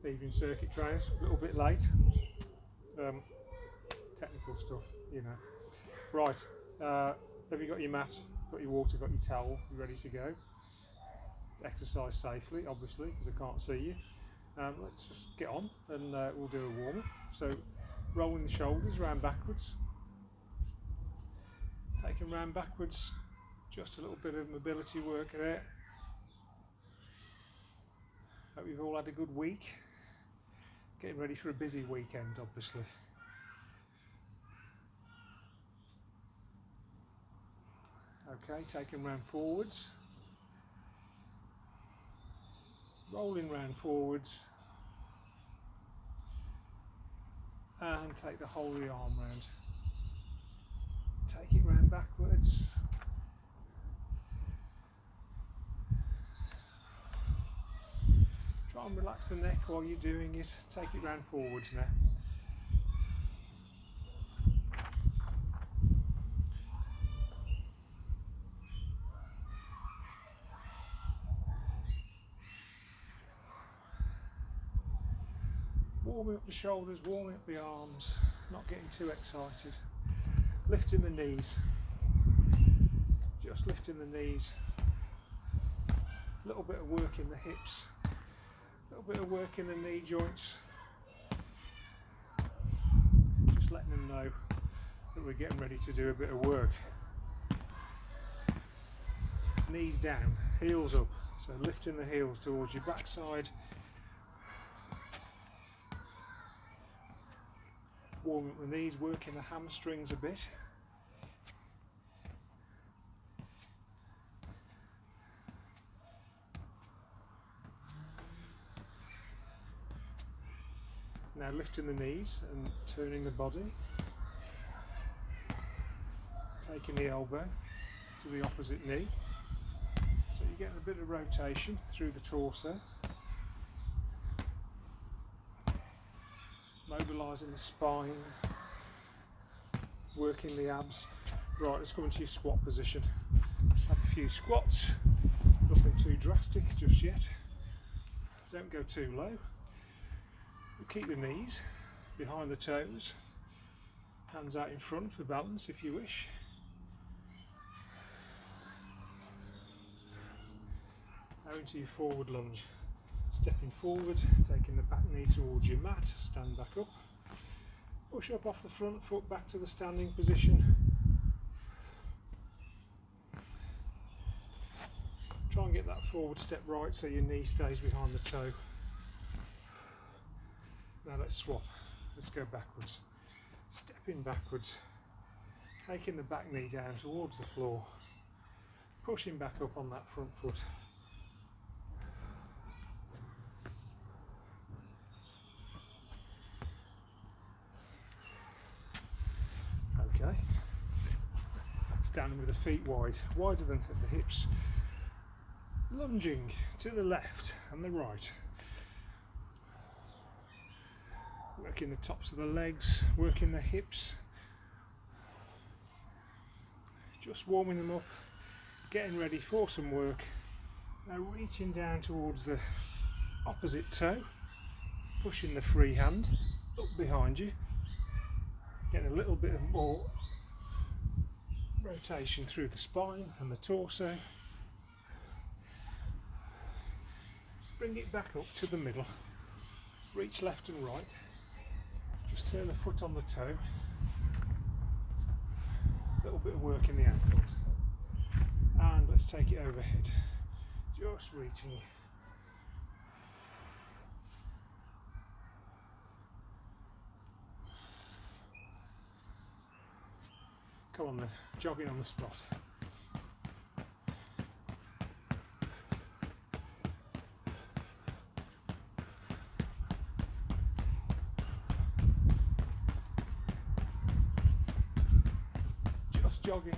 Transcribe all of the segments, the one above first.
Evening circuit trainers, a little bit late. Technical stuff, you know. Right, have you got your mat, got your water, got your towel, you ready to go? Exercise safely, obviously, because I can't see you. Let's just get on and we'll do a warm-up. So, rolling the shoulders round backwards. Taking round backwards, just a little bit of mobility work there. Hope you've all had a good week. Getting ready for a busy weekend, obviously. Okay, taking round forwards. Rolling round forwards. And take the whole of the arm round. Take it round backwards. Try and relax the neck while you're doing it. Take it round forwards now. Warming up the shoulders, warming up the arms, not getting too excited. Lifting the knees. Just lifting the knees. A little bit of work in the hips. A little bit of work in the knee joints. Just letting them know that we're getting ready to do a bit of work. Knees down, heels up. So lifting the heels towards your backside. Warming up the knees, working the hamstrings a bit. Now lifting the knees and turning the body. Taking the elbow to the opposite knee. So you're getting a bit of rotation through the torso. Mobilising the spine. Working the abs. Right, let's come into your squat position. Let's have a few squats. Nothing too drastic just yet. Don't go too low. Keep the knees behind the toes, hands out in front for balance if you wish. Now into your forward lunge. Stepping forward, taking the back knee towards your mat, stand back up. Push up off the front foot back to the standing position. Try and get that forward step right so your knee stays behind the toe. Now let's swap. Let's go backwards. Stepping backwards. Taking the back knee down towards the floor. Pushing back up on that front foot. Okay. Standing with the feet wide, wider than at the hips. Lunging to the left and the right. Working the tops of the legs, working the hips. Just warming them up, getting ready for some work. Now reaching down towards the opposite toe, pushing the free hand up behind you. Getting a little bit of more rotation through the spine and the torso. Bring it back up to the middle. Reach left and right. Just turn the foot on the toe. A little bit of work in the ankles. And let's take it overhead. Just reaching. Come on then, jogging on the spot. Just jogging.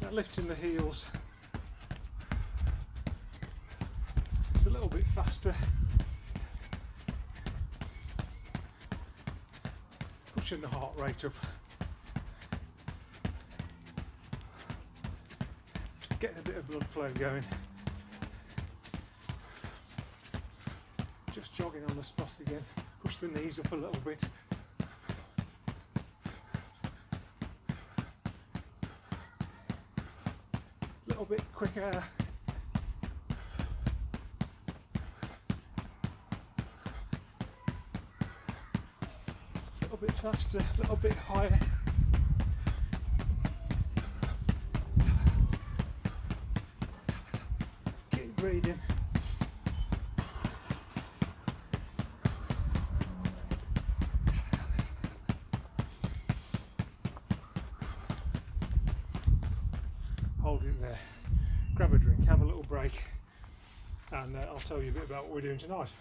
Now lifting the heels. It's a little bit faster. Pushing the heart rate up. Getting a bit of blood flow going. just jogging on the spot again. Push the knees up a little bit. A little bit quicker. A little bit faster, a little bit higher. Keep breathing. Hold it there. Grab a drink, have a little break, and I'll tell you a bit about what we're doing tonight.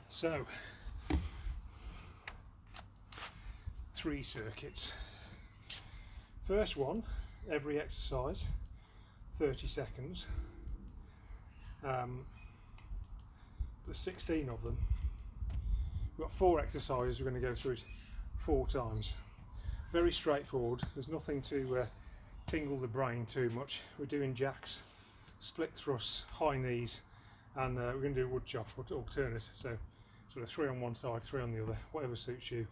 So, 3 circuits. First one, every exercise, 30 seconds. There's 16 of them. We've got 4 exercises, we're going to go through it 4 times. Very straightforward, there's nothing to tingle the brain too much. We're doing jacks, split thrusts, high knees, and we're going to do wood chop, alternate, so sort of 3 on one side, 3 on the other, whatever suits you.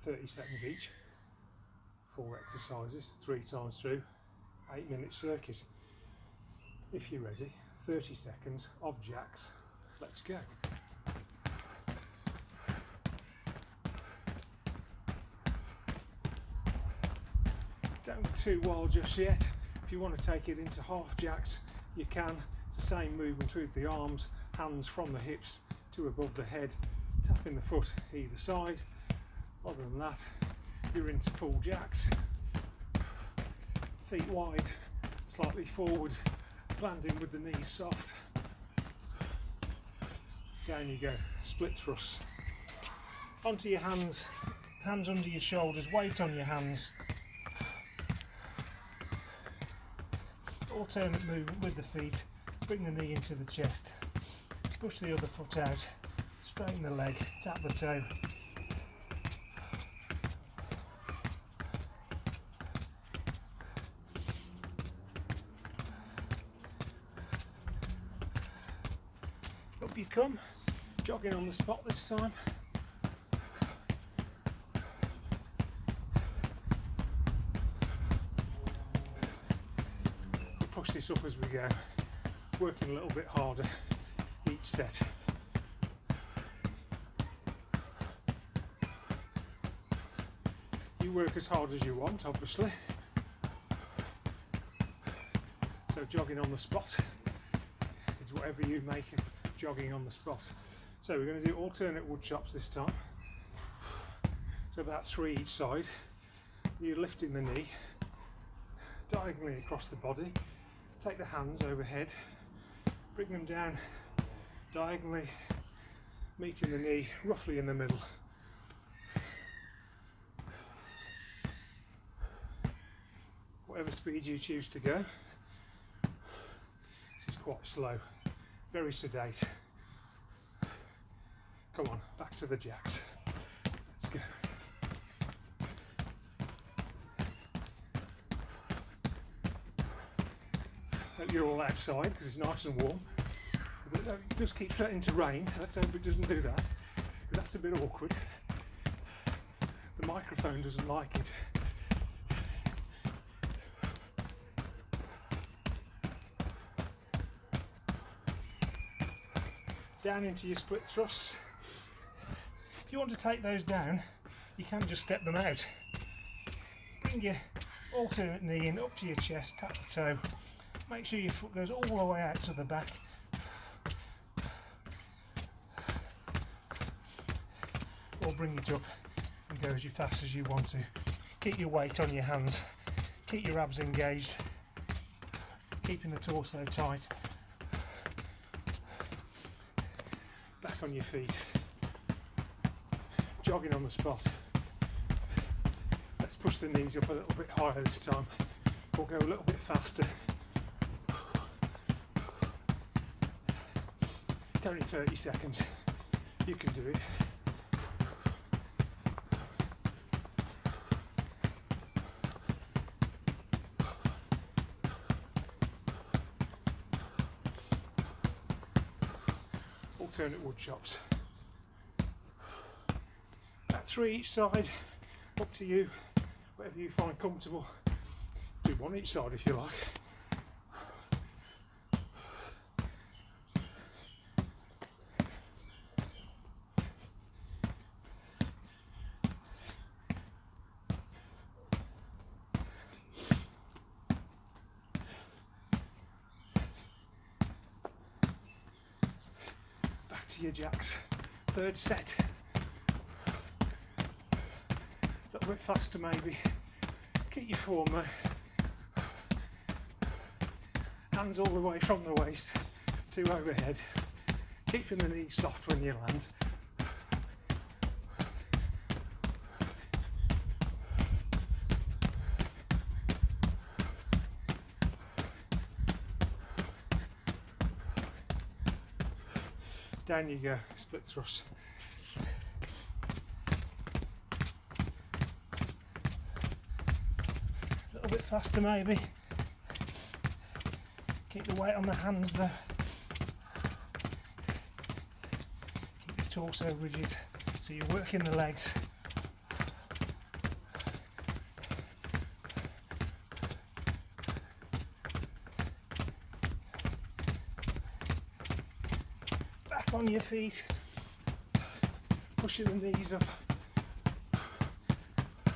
30 seconds each, 4 exercises, 3 times through, 8-minute circuit. If you're ready, 30 seconds of jacks, let's go. Don't go too wild just yet. If you want to take it into half jacks, you can. It's the same movement with the arms, hands from the hips to above the head, tapping the foot either side. Other than that, you're into full jacks. Feet wide, slightly forward, landing with the knees soft. Down you go, split thrusts. Onto your hands, hands under your shoulders, weight on your hands. Alternate movement with the feet, bring the knee into the chest, push the other foot out, straighten the leg, tap the toe. Up you come, jogging on the spot this time. Push this up as we go, working a little bit harder each set. You work as hard as you want, obviously. So jogging on the spot is whatever you make of jogging on the spot. So we're going to do alternate wood chops this time. So about 3 each side. You're lifting the knee diagonally across the body. Take the hands overhead, bring them down diagonally, meeting the knee roughly in the middle. Whatever speed you choose to go. This is quite slow, very sedate. Come on, back to the jacks. Let's go. You're all outside because it's nice and warm. It does keep threatening to rain. Let's hope it doesn't do that, because that's a bit awkward. The microphone doesn't like it. Down into your split thrusts. If you want to take those down, you can just step them out. Bring your alternate knee in up to your chest, tap the toe. Make sure your foot goes all the way out to the back. Or bring it up and go as fast as you want to. Keep your weight on your hands. Keep your abs engaged. Keeping the torso tight. Back on your feet. Jogging on the spot. Let's push the knees up a little bit higher this time. We'll go a little bit faster. It's only 30 seconds. You can do it. alternate wood chops. About 3 each side, up to you, whatever you find comfortable. Do 1 each side if you like. Back to your jacks. 3rd set. A little bit faster maybe. Keep your form though. Hands all the way from the waist to overhead. Keeping the knees soft when you land. Down you go, split thrust. A little bit faster maybe. Keep the weight on the hands though. Keep your torso rigid so you're working the legs. Back on your feet. Pushing the knees up.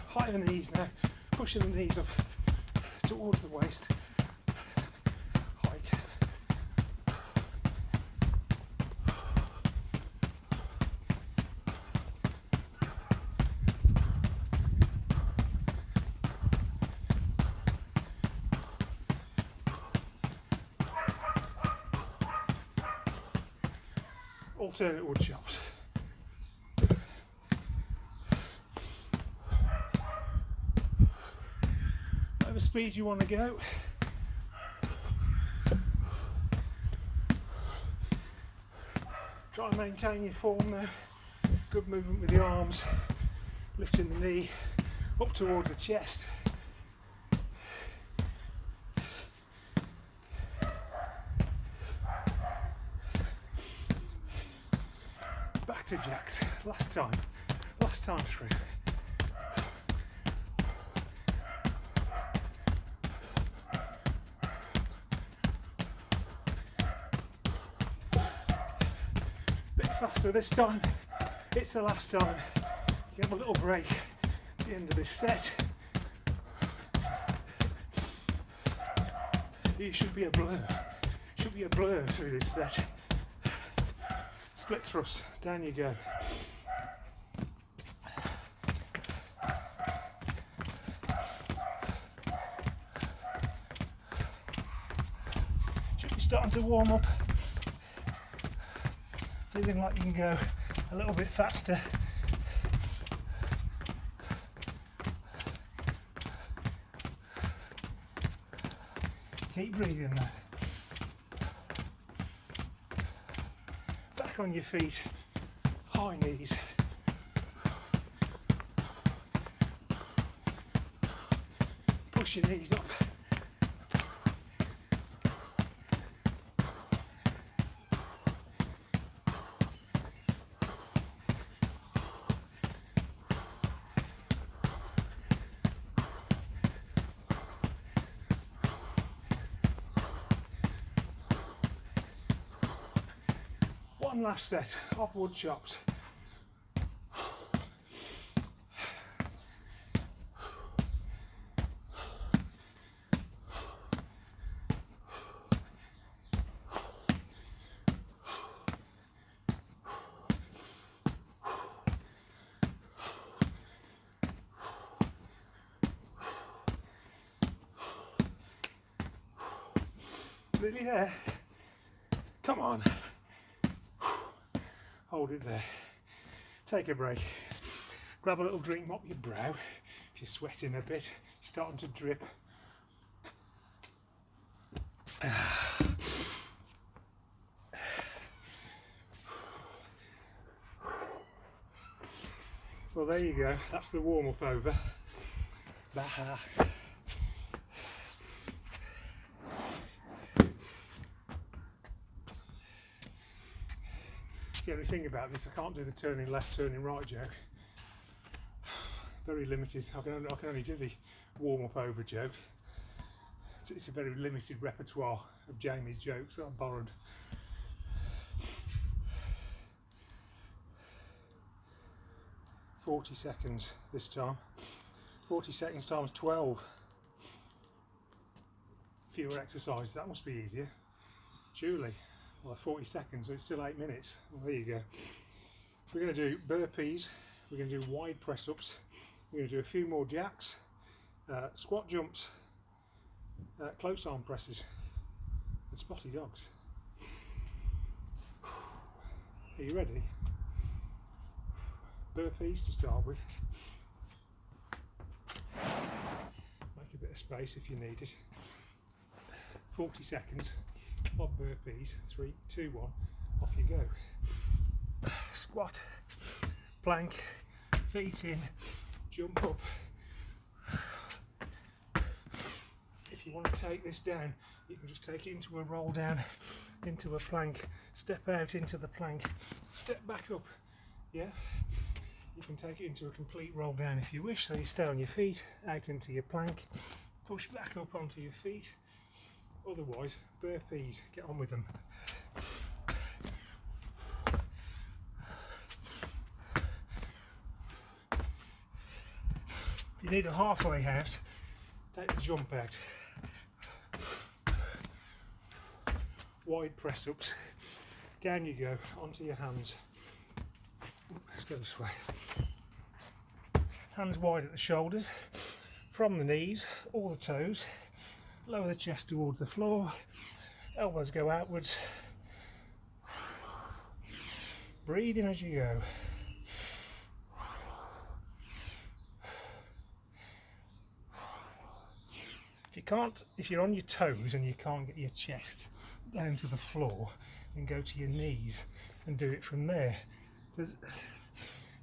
Higher knees now. Pushing the knees up towards the waist. Alternate wood chops. Whatever speed you want to go. Try and maintain your form there. Good movement with the arms. Lifting the knee up towards the chest. To jacks, last time through. Bit faster this time, it's the last time. You have a little break at the end of this set. You should be a blur through this set. Split thrust, down you go. Should be starting to warm up. Feeling like you can go a little bit faster. Keep breathing though. On your feet, high knees. Push your knees up. One last set of wood chops. Nearly there. Come on. Hold it there. Take a break. Grab a little drink, mop your brow. If you're sweating a bit, starting to drip. Well, there you go. That's the warm-up over. Bah. the only thing about this, I can't do the turning left, turning right joke. Very limited. I can only do the warm-up over joke. It's a very limited repertoire of Jamie's jokes that I borrowed. "40 seconds this time. 40 seconds times 12. Fewer exercises, that must be easier. Surely. Well, 40 seconds, so it's still 8 minutes. Well, there you go. We're going to do burpees, we're going to do wide press-ups, we're going to do a few more jacks, squat jumps, close arm presses, and spotty dogs. Are you ready? Burpees to start with. Make a bit of space if you need it. 40 seconds of burpees. 3, 2, 1. Off you go. Squat, plank, feet in, jump up. If you want to take this down, you can just take it into a roll down, into a plank, step out into the plank, step back up. Yeah? You can take it into a complete roll down if you wish, so you stay on your feet, out into your plank, push back up onto your feet. Otherwise, burpees, get on with them. If you need a halfway house, take the jump out. Wide press ups, down you go, onto your hands. Let's go this way. Hands wide at the shoulders, from the knees, all the toes. Lower the chest towards the floor, elbows go outwards. Breathe in as you go. If you're on your toes and you can't get your chest down to the floor, then go to your knees and do it from there. Because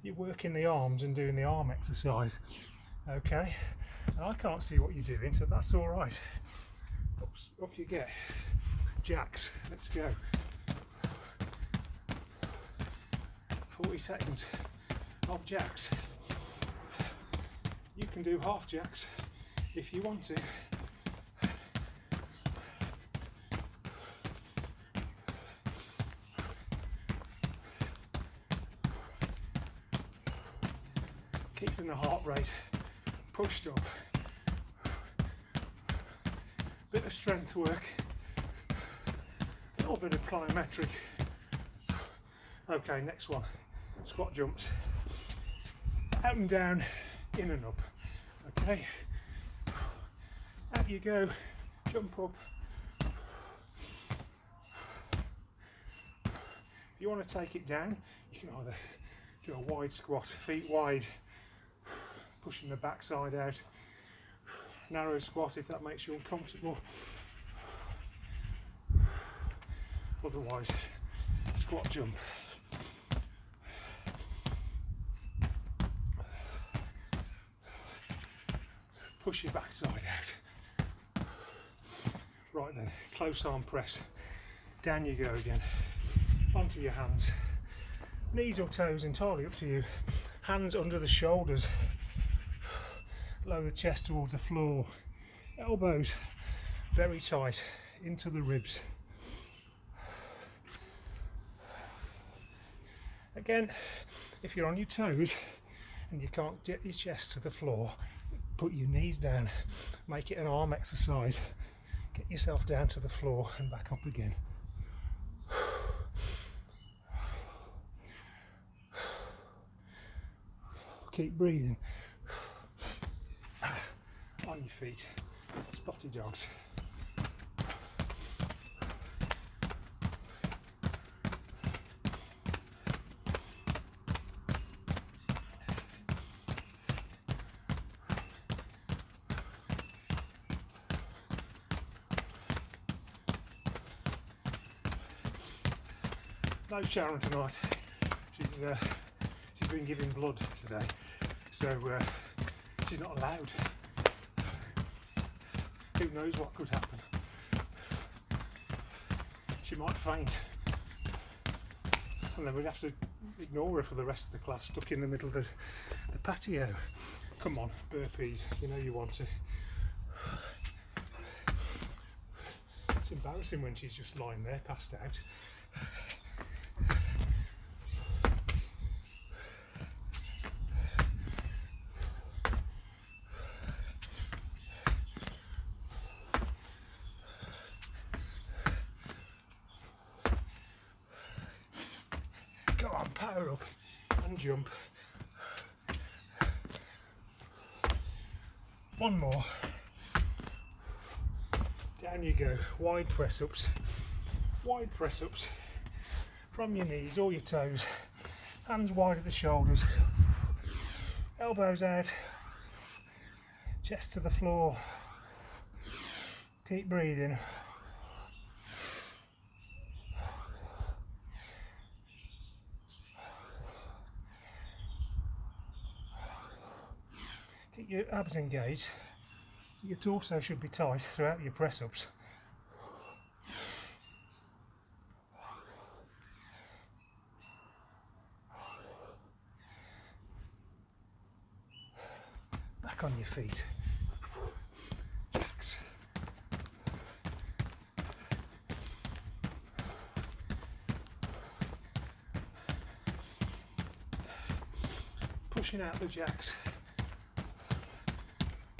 you're working the arms and doing the arm exercise. Okay? And I can't see what you're doing, so that's all right. Up you get. Jacks. Let's go. 40 seconds of jacks. You can do half jacks if you want to. Keeping the heart rate pushed up. Bit of strength work, a little bit of plyometric. Okay, next one, squat jumps, out and down, in and up. Okay, out you go, jump up. If you want to take it down, you can either do a wide squat, feet wide, pushing the backside out. Narrow squat if that makes you uncomfortable. Otherwise, squat jump. Push your backside out. Right then, close arm press. Down you go again. Onto your hands. Knees or toes, entirely up to you. Hands under the shoulders. Lower the chest towards the floor. Elbows very tight into the ribs. Again, if you're on your toes and you can't get your chest to the floor, put your knees down. Make it an arm exercise. Get yourself down to the floor and back up again. Keep breathing. On your feet, spotty dogs. No Sharon tonight. She's been giving blood today, so she's not allowed. Who knows what could happen? She might faint. and then we'd have to ignore her for the rest of the class, stuck in the middle of the patio. Come on, burpees, you know you want to. It's embarrassing when she's just lying there, passed out. Come on, power up and jump. One more. Down you go. Wide press ups. Wide press ups. From your knees or your toes. Hands wide at the shoulders. Elbows out. Chest to the floor. Keep breathing. Keep your abs engaged, so your torso should be tight throughout your press ups. Back on your feet. Jacks. Pushing out the jacks.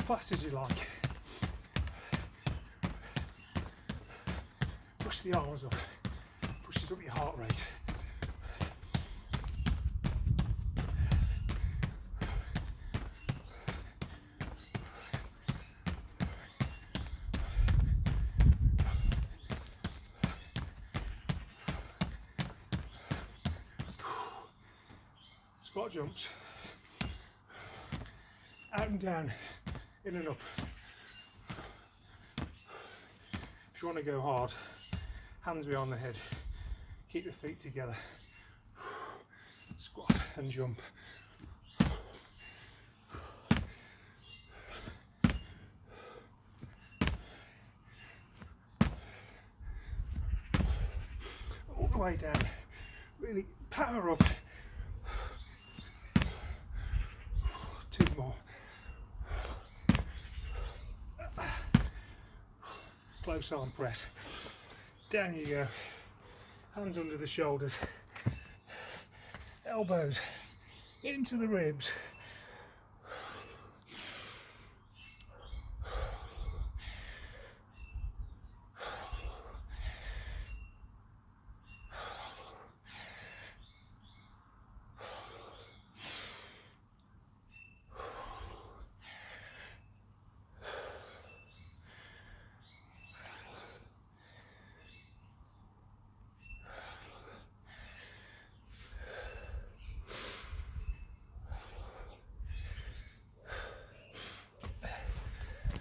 Fast as you like. Push the arms up. Pushes up your heart rate. Squat jumps. Out and down. In and up. If you want to go hard, hands behind the head, keep the feet together, squat and jump. All the way down, really power up. 2 more. Close arm press. Down you go. Hands under the shoulders. Elbows into the ribs.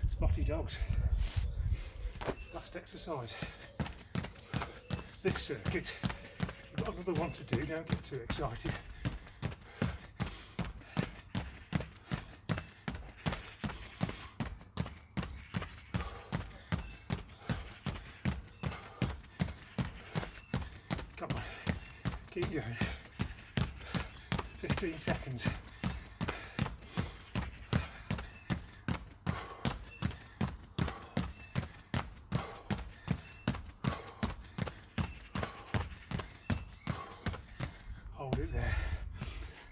Spotty dogs. Last exercise. This circuit. You've got another one to do, don't get too excited. Come on, keep going. 15 seconds.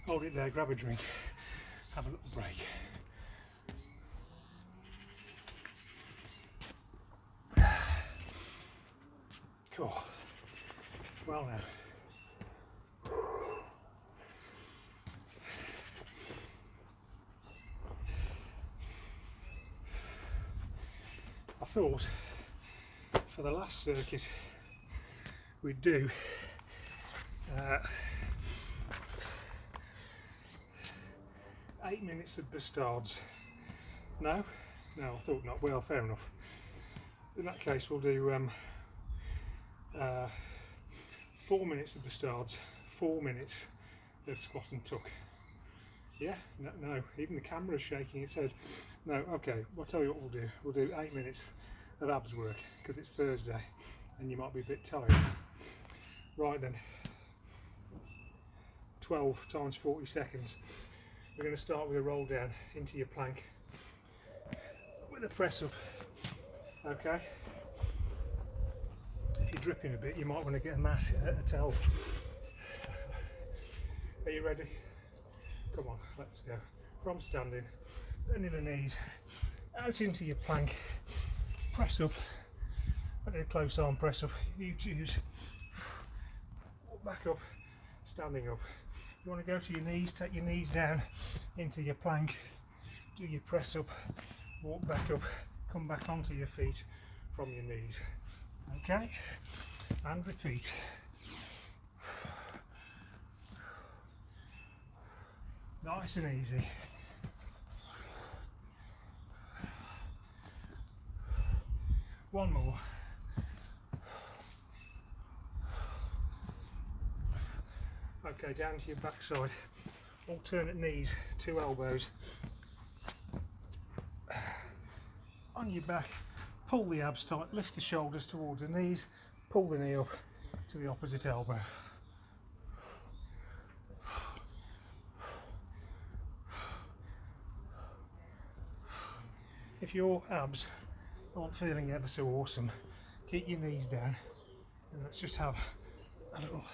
Hold it there, grab a drink, have a little break. Cool. Well now. I thought for the last circuit we'd do 8 minutes of bastards. No, I thought not. Well, fair enough. In that case, we'll do 4 minutes of bastards, 4 minutes of squat and tuck. Yeah, no, even the camera's shaking its head. No, okay, I'll tell you what we'll do. We'll do 8 minutes of abs work because it's Thursday and you might be a bit tired. Right then, 12 times 40 seconds. We're going to start with a roll down into your plank with a press up. Okay. If you're dripping a bit, you might want to get a towel. Are you ready? Come on, let's go. From standing, bending the knees, out into your plank, press up. I do a close arm press up, you choose. Walk back up, standing up. You want to go to your knees, take your knees down into your plank, do your press up, walk back up, come back onto your feet from your knees. Okay? And repeat. Nice and easy. One more. Okay, down to your backside. Alternate knees, 2 elbows. On your back, pull the abs tight, lift the shoulders towards the knees, pull the knee up to the opposite elbow. If your abs aren't feeling ever so awesome, keep your knees down and let's just have a little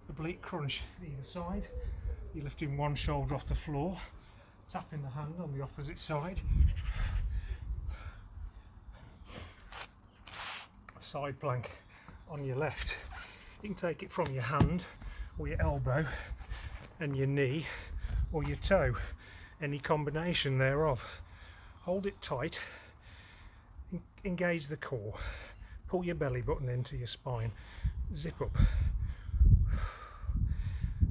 oblique crunch either side. You're lifting one shoulder off the floor, tapping the hand on the opposite side. Side plank on your left. You can take it from your hand or your elbow and your knee or your toe, any combination thereof. Hold it tight, engage the core, pull your belly button into your spine, zip up.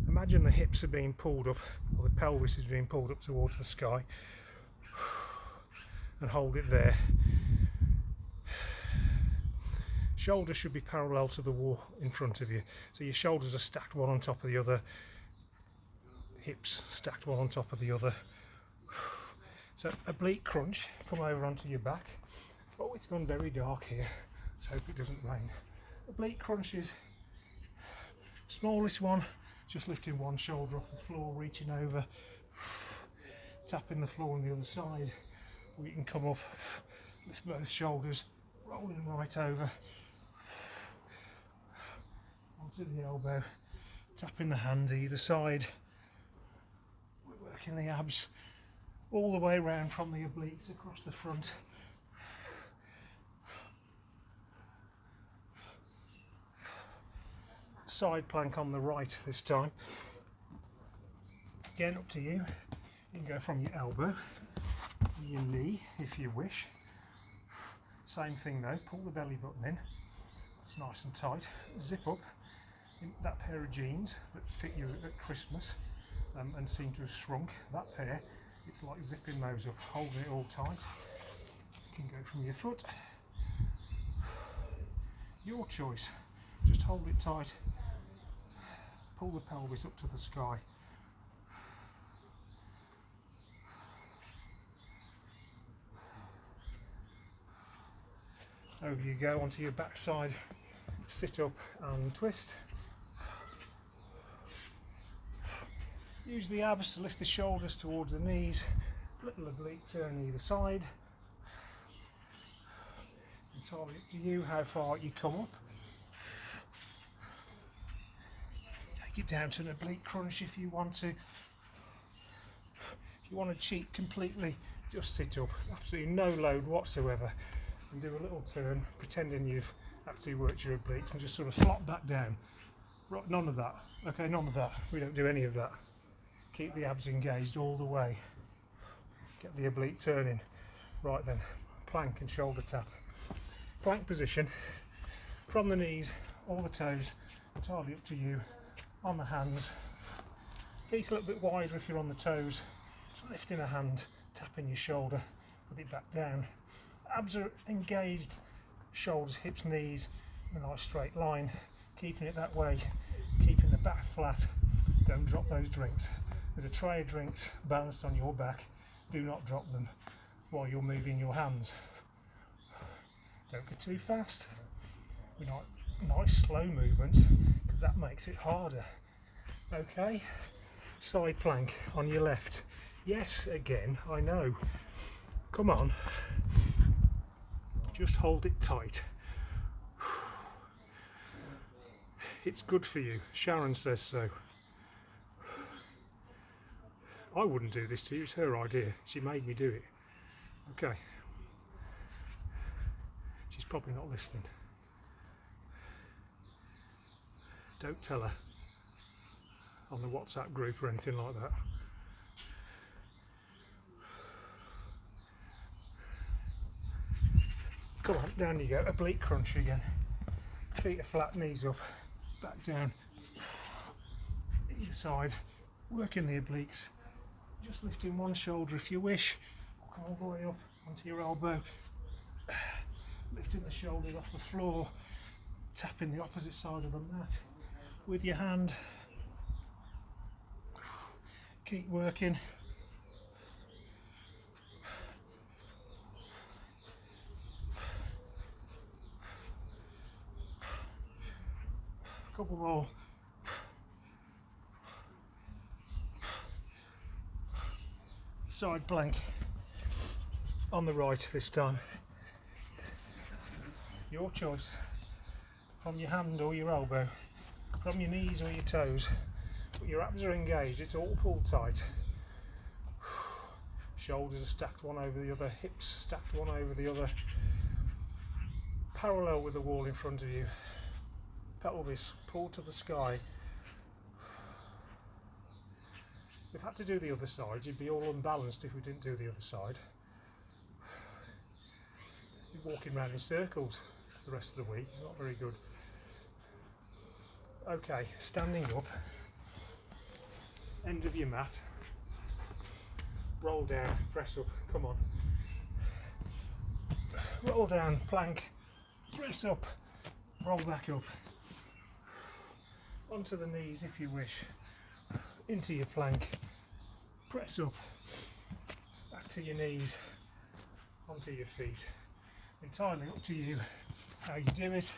Imagine the hips are being pulled up, or the pelvis is being pulled up towards the sky, and hold it there. Shoulders should be parallel to the wall in front of you, so your shoulders are stacked one on top of the other, hips stacked one on top of the other. So oblique crunch, come over onto your back. Oh, it's gone very dark here, let's hope it doesn't rain. Oblique crunches, smallest one, just lifting one shoulder off the floor, reaching over, tapping the floor on the other side. Or you can come up, lift both shoulders, rolling right over, onto the elbow, tapping the hand either side. We're working the abs all the way around from the obliques across the front. Side plank on the right this time. Again, up to you. You can go from your elbow, your knee if you wish. Same thing though, pull the belly button in. It's nice and tight. Zip up in that pair of jeans that fit you at Christmas and seem to have shrunk. That pair, it's like zipping those up, holding it all tight. You can go from your foot. Your choice. Just hold it tight. Pull the pelvis up to the sky. Over you go onto your backside, sit up and twist. Use the abs to lift the shoulders towards the knees, little oblique turn either side. Entirely up to you how far you come up. Take it down to an oblique crunch if you want to. If you want to cheat completely, just sit up, absolutely no load whatsoever, and do a little turn, pretending you've actually worked your obliques, and just sort of flop back down. Right, none of that. Okay, none of that. We don't do any of that. Keep the abs engaged all the way. Get the oblique turning. Right then, plank and shoulder tap. Plank position, from the knees, all the toes, entirely up to you. On the hands, feet a little bit wider if you're on the toes. Just lifting a hand, tapping your shoulder, put it back down. Abs are engaged, shoulders, hips, knees, in a nice straight line. Keeping it that way, keeping the back flat. Don't drop those drinks. There's a tray of drinks balanced on your back. Do not drop them while you're moving your hands. Don't go too fast. We like nice slow movements because that makes it harder. Okay, side plank on your left. Yes, again, I know. Come on. Just hold it tight. It's good for you. Sharon says so. I wouldn't do this to you, it's her idea. She made me do it. Okay. She's probably not listening. Don't tell her on the WhatsApp group or anything like that. Come on, down you go. Oblique crunch again. Feet are flat, knees up, back down. Either side, working the obliques. Just lifting one shoulder if you wish. Come all the way up onto your elbow. Lifting the shoulders off the floor. Tapping the opposite side of the mat with your hand. Keep working. Couple more. Side plank on the right this time. Your choice. From your hand or your elbow, from your knees or your toes. But your abs are engaged, it's all pulled tight. Shoulders are stacked one over the other, hips stacked one over the other. Parallel with the wall in front of you. Pelvis pulled to the sky. We've had to do the other side. You'd be all unbalanced if we didn't do the other side. You're walking around in circles the rest of the week. It's not very good. Okay, standing up. End of your mat. Roll down, press up. Come on. Roll down, plank. Press up. Roll back up. Onto the knees if you wish. Into your plank. Press up. Back to your knees. Onto your feet. Entirely up to you how you do it.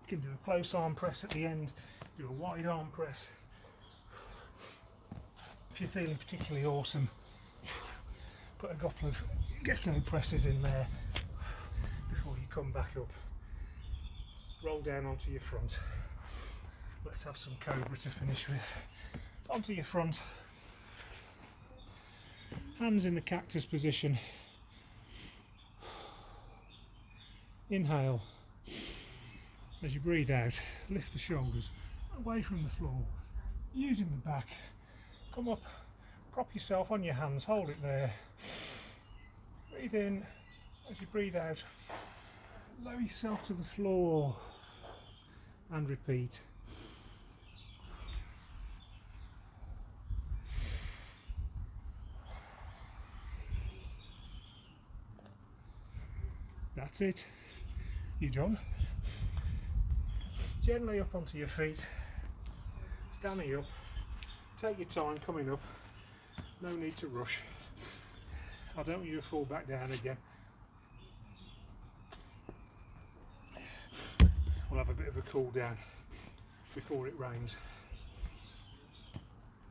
You can do a close arm press at the end. Do a wide arm press. If you're feeling particularly awesome, put a couple of gecko presses in there before you come back up. Roll down onto your front. Let's have some cobra to finish with. Onto your front. Hands in the cactus position. Inhale. As you breathe out, lift the shoulders away from the floor, using the back. Come up, prop yourself on your hands, hold it there. Breathe in. As you breathe out, lower yourself to the floor and repeat. That's it. You're done. Gently up onto your feet. Standing up. Take your time coming up. No need to rush. I don't want you to fall back down again. We'll have a bit of a cool down before it rains.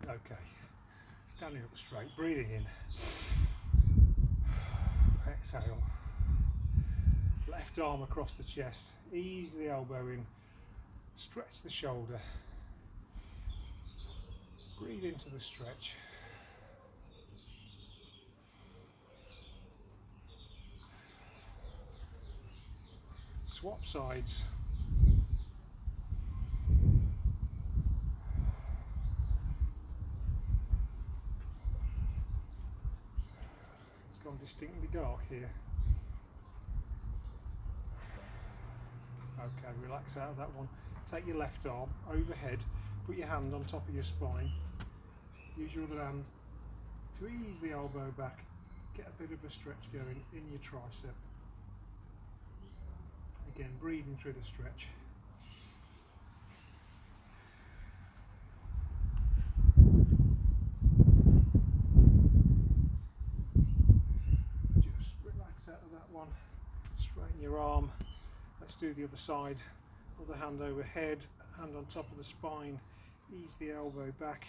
Okay. Standing up straight. Breathing in. Exhale. Left arm across the chest. Ease the elbow in. Stretch the shoulder. Breathe into the stretch. Swap sides. It's gone distinctly dark here. Okay, relax out of that one. Take your left arm overhead, put your hand on top of your spine. Use your other hand to ease the elbow back. Get a bit of a stretch going in your tricep. Again, breathing through the stretch. Just relax out of that one. Straighten your arm. Let's do the other side. Other hand overhead, hand on top of the spine. Ease the elbow back.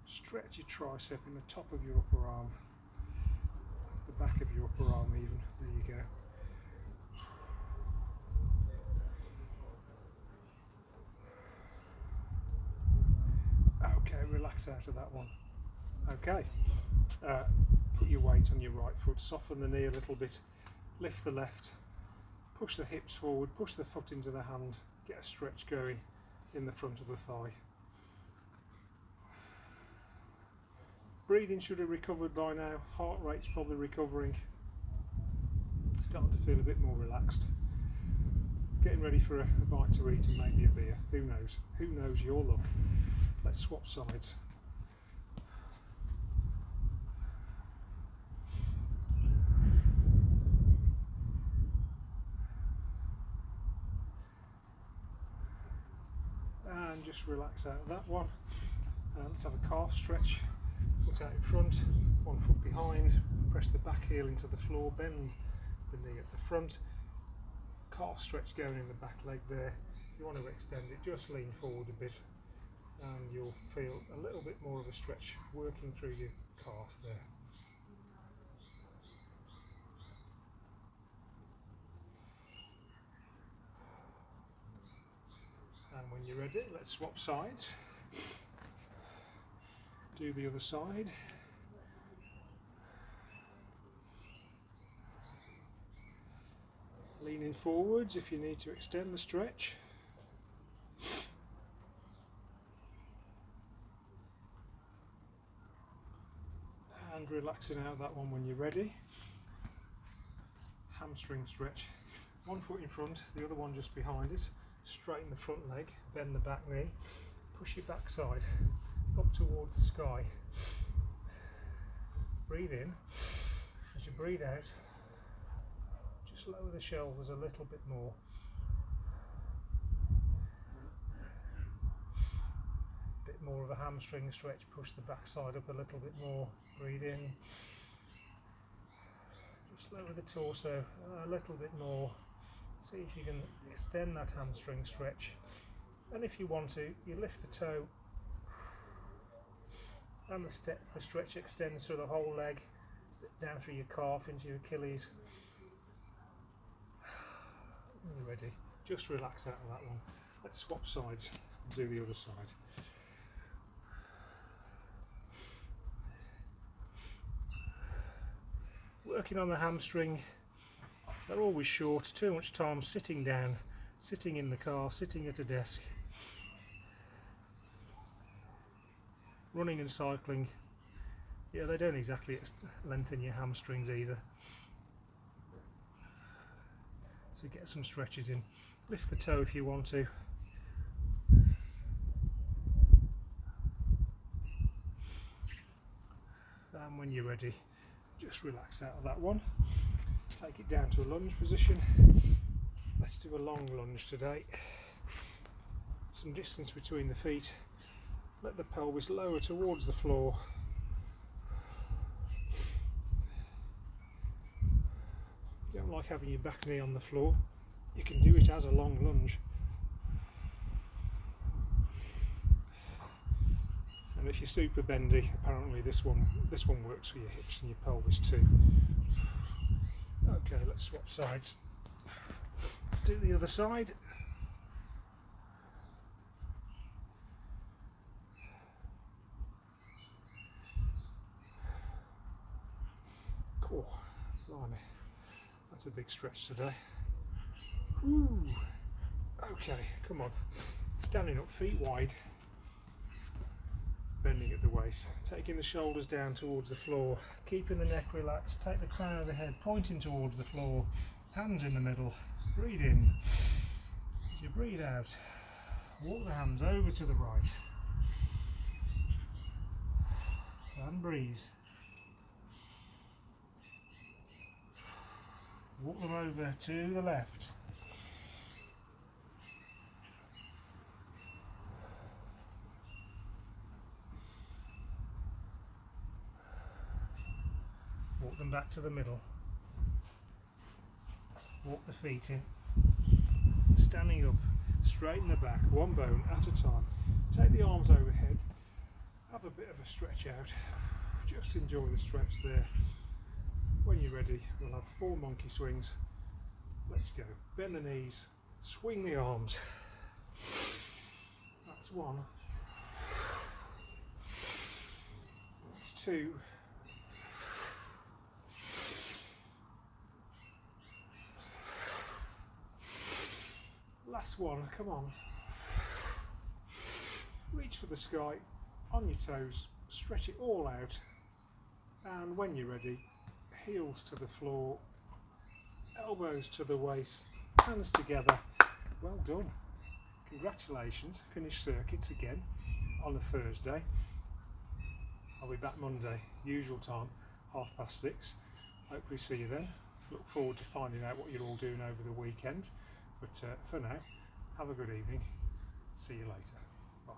Stretch your tricep in the top of your upper arm, the back of your upper arm even. There you go. Okay, relax out of that one. Okay, put your weight on your right foot, soften the knee a little bit, lift the left, push the hips forward, push the foot into the hand, get a stretch going in the front of the thigh. Breathing should have recovered by now, heart rate's probably recovering, starting to feel a bit more relaxed. Getting ready for a bite to eat and maybe a beer, who knows your luck. Let's swap sides. And just relax out of that one. Let's have a calf stretch. Foot out in front, one foot behind, press the back heel into the floor, bend the knee at the front. Calf stretch going in the back leg there. If you want to extend it, just lean forward a bit and you'll feel a little bit more of a stretch working through your calf there. And when you're ready, let's swap sides. Do the other side. Leaning forwards if you need to extend the stretch. And relaxing out that one when you're ready. Hamstring stretch. One foot in front, the other one just behind it. Straighten the front leg, bend the back knee, push your backside up towards the sky. Breathe in. As you breathe out, just lower the shoulders a little bit more. Bit more of a hamstring stretch, push the backside up a little bit more. Breathe in. Just lower the torso a little bit more. See if you can extend that hamstring stretch. And if you want to, you lift the toe and the stretch extends through the whole leg, down through your calf into your Achilles. When you're ready, just relax out of that one. Let's swap sides and do the other side. Working on the hamstring, they're always short, too much time sitting down, sitting in the car, sitting at a desk. Running and cycling, yeah, they don't exactly lengthen your hamstrings either. So get some stretches in. Lift the toe if you want to. And when you're ready, just relax out of that one. Take it down to a lunge position. Let's do a long lunge today. Some distance between the feet. Let the pelvis lower towards the floor. If you don't like having your back knee on the floor, you can do it as a long lunge. And if you're super bendy, apparently this one works for your hips and your pelvis too. Okay, let's swap sides. Do the other side. Cool. Blimey. That's a big stretch today. Woo. Okay, come on. Standing up, feet wide. Bending at the waist. Taking the shoulders down towards the floor. Keeping the neck relaxed. Take the crown of the head pointing towards the floor. Hands in the middle. Breathe in. As you breathe out, walk the hands over to the right. And breathe. Walk them over to the left. Walk them back to the middle. Walk the feet in. Standing up, straighten the back, one bone at a time. Take the arms overhead have a bit of a stretch out. Just enjoy the stretch there. When you're ready, we'll have 4 monkey swings. Let's go. Bend the knees, swing the arms. That's 1. That's 2. Last 1, come on. Reach for the sky, on your toes, stretch it all out, and when you're ready, heels to the floor, elbows to the waist, hands together. Well done. Congratulations. Finish circuits again on a Thursday. I'll be back Monday, usual time, 6:30. Hopefully see you then. Look forward to finding out what you're all doing over the weekend. But for now, have a good evening. See you later. Bye.